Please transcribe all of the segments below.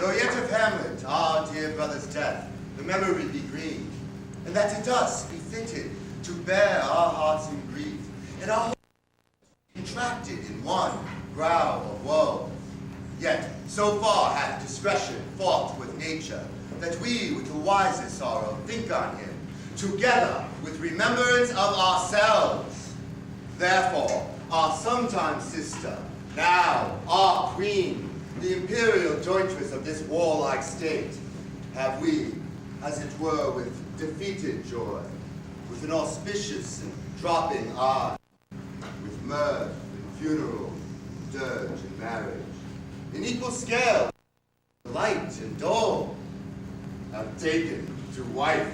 Though yet of Hamlet, our dear brother's death, the memory be green, and that it us be fitted to bear our hearts in grief, and our hearts contracted in one brow of woe. Yet so far hath discretion fought with nature, that we with the wisest sorrow think on him, together with remembrance of ourselves. Therefore, our sometime sister, now our queen, the imperial jointress of this warlike state, have we, as it were, with defeated joy, with an auspicious and dropping eye, with mirth and funeral, dirge and marriage, in equal scale, light and dole, have taken to wife.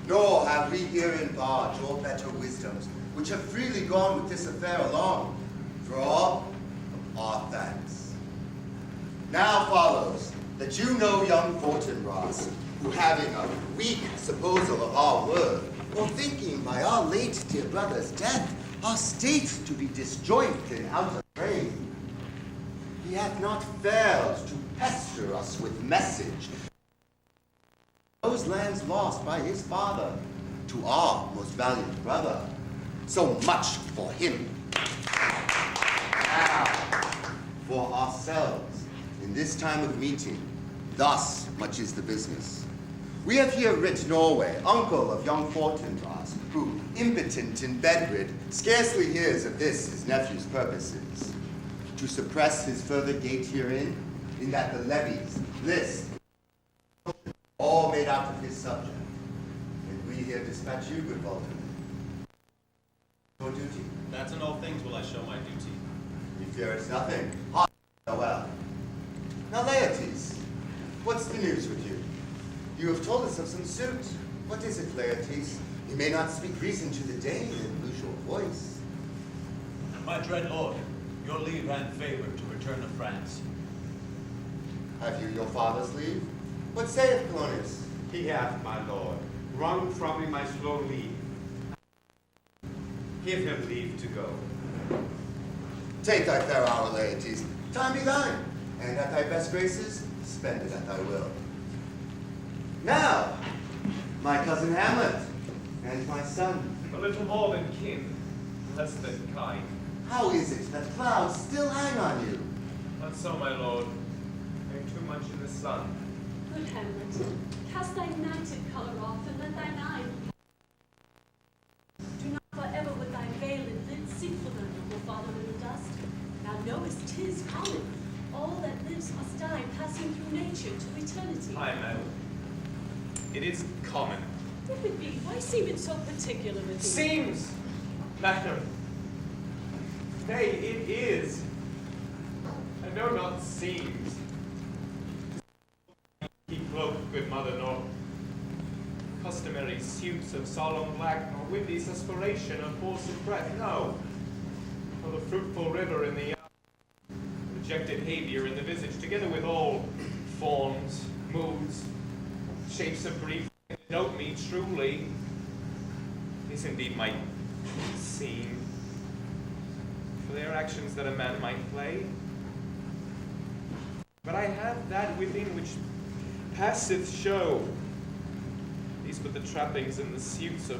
Nor have we herein barred your better wisdoms, which have freely gone with this affair along, for all our thanks. Now follows that you know young Fortinbras, who having a weak supposal of our word, or thinking by our late dear brother's death, our state to be disjoint and out of frame, he hath not failed to pester us with message. Those lands lost by his father to our most valiant brother. So much for him. Now, for ourselves, in this time of meeting, thus much is the business. We have here writ Norway, uncle of young Fortinbras, who, impotent and bedrid, scarcely hears of this his nephew's purposes. To suppress his further gait herein, in that the levies, list, all made out of his subject. And we here dispatch you, good Waldane. Your duty. That's in all things will I show my duty. We fear it's nothing. Ah, well. Now, Laertes, what's the news with you? You have told us of some suit. What is it, Laertes? You may not speak reason to the Dane and lose your voice. My dread lord, your leave and favor to return to France. Have you your father's leave? What saith Polonius? He hath, my lord, wrung from me my slow leave. Give him leave to go. Take thy fair hour, Laertes. Time be thine, and at thy best graces, spend it at thy will. Now, my cousin Hamlet, and my son. A little more than kin, less than kind. How is it that clouds still hang on you? Not so, my lord. I'm too much in the sun. Good Hamlet, cast thy nighted colour off, and let thine eye do not forever with thy veil and lid seek for thy noble father in the dust. Thou knowest 'tis common. All that lives must die, passing through nature to eternity. I know. It is common. If it be, why seem it so particular with thee? Seems, madam. Nay, it is. I know not seems. He cloak, good mother, nor customary suits of solemn black, nor windy suspiration of force of breath, no. Nor the fruitful river in the rejected Haviour in the visage, together with all forms, moods, shapes of grief, note me truly. This indeed might seem, for they are actions that a man might play. But I have that within which passeth show. These but the trappings and the suits of...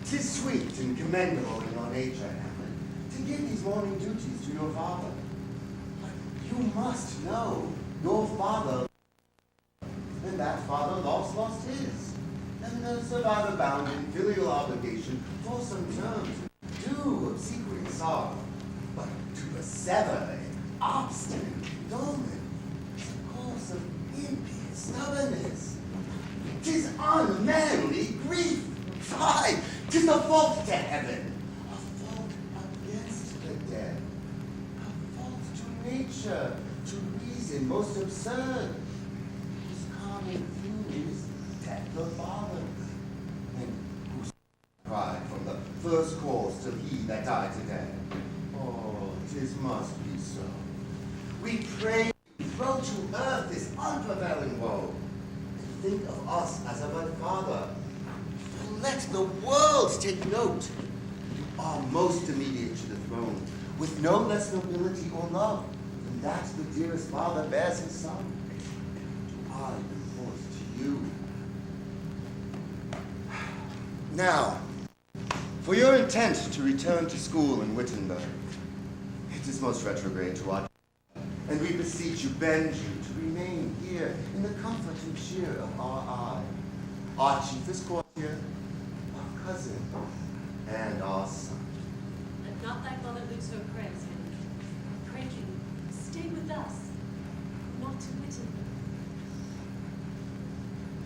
'Tis sweet and commendable in your nature, Hamlet, to give these morning duties to your father. But you must know your father, and that father lost his. And the survivor bound in filial obligation for some terms due obsequious sorrow. But to sever an obstinate endowment is a course of impious stubbornness. 'Tis unmanly grief. Fie, 'tis a fault to heaven, a fault against the dead, a fault to nature, to reason most absurd, whose common view is death of fathers, and whose cried from the first cause till he that died today. Oh, 'tis must be so. We pray you throw to earth this unprevailing woe, and think of us as of a father. Let the world take note. You are most immediate to the throne. with no less nobility or love than that the dearest father bears his son. I report to you. Now, for your intent to return to school in Wittenberg, it is most retrograde to our, and we beseech you, bend you to remain here in the comfort and cheer of our eye, our chiefest courtier, our cousin, and our son. Let not thy mother lose her prayers, Henry. I pray you, stay with us, not to Wittenberg.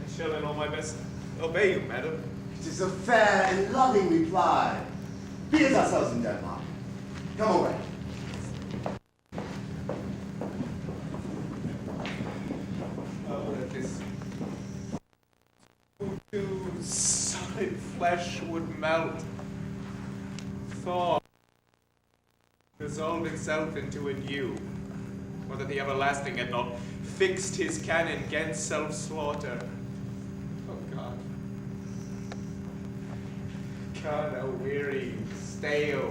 I shall in all my best obey you, madam. It is a fair and loving reply. Be as ourselves in Denmark. Come away. Oh, that this too solid flesh would melt, thaw, dissolve itself into a dew, or that the everlasting had not fixed his cannon against self-slaughter. Oh God. God, how weary, stale,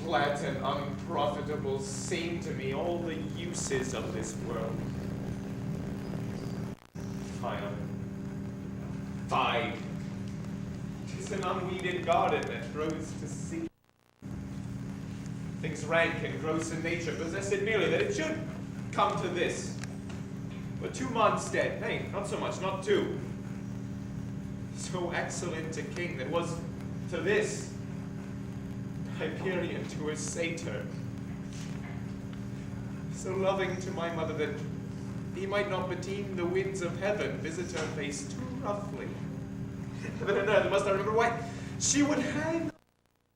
flat, and unprofitable seem to me all the uses of this world. Fine. 'Tis an unweeded garden that grows to seed. Things rank and gross in nature possess it merely that it should come to this. But 2 months dead, nay, not so much, not 2. So excellent a king that was to this, Hyperion to his satyr. So loving to my mother that he might not beteem the winds of heaven visit her face too roughly. Heaven and earth, must I remember why she would hang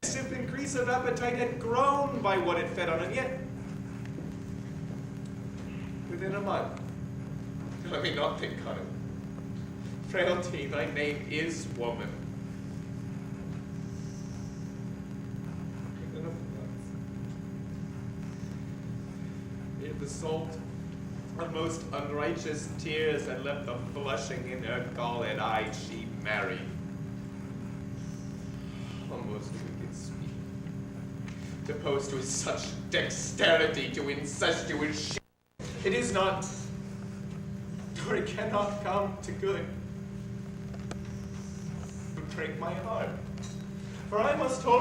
if increase of appetite had grown by what it fed on, and yet within a month. Let me not think on it. Frailty, thy name is woman. Within a month. Yet the salt of most unrighteous tears had left the blushing in her galled eye she married. Almost wicked speech. Deposed with such dexterity to incestuous shit. It is not, or it cannot come to good. But break my heart. For I must hold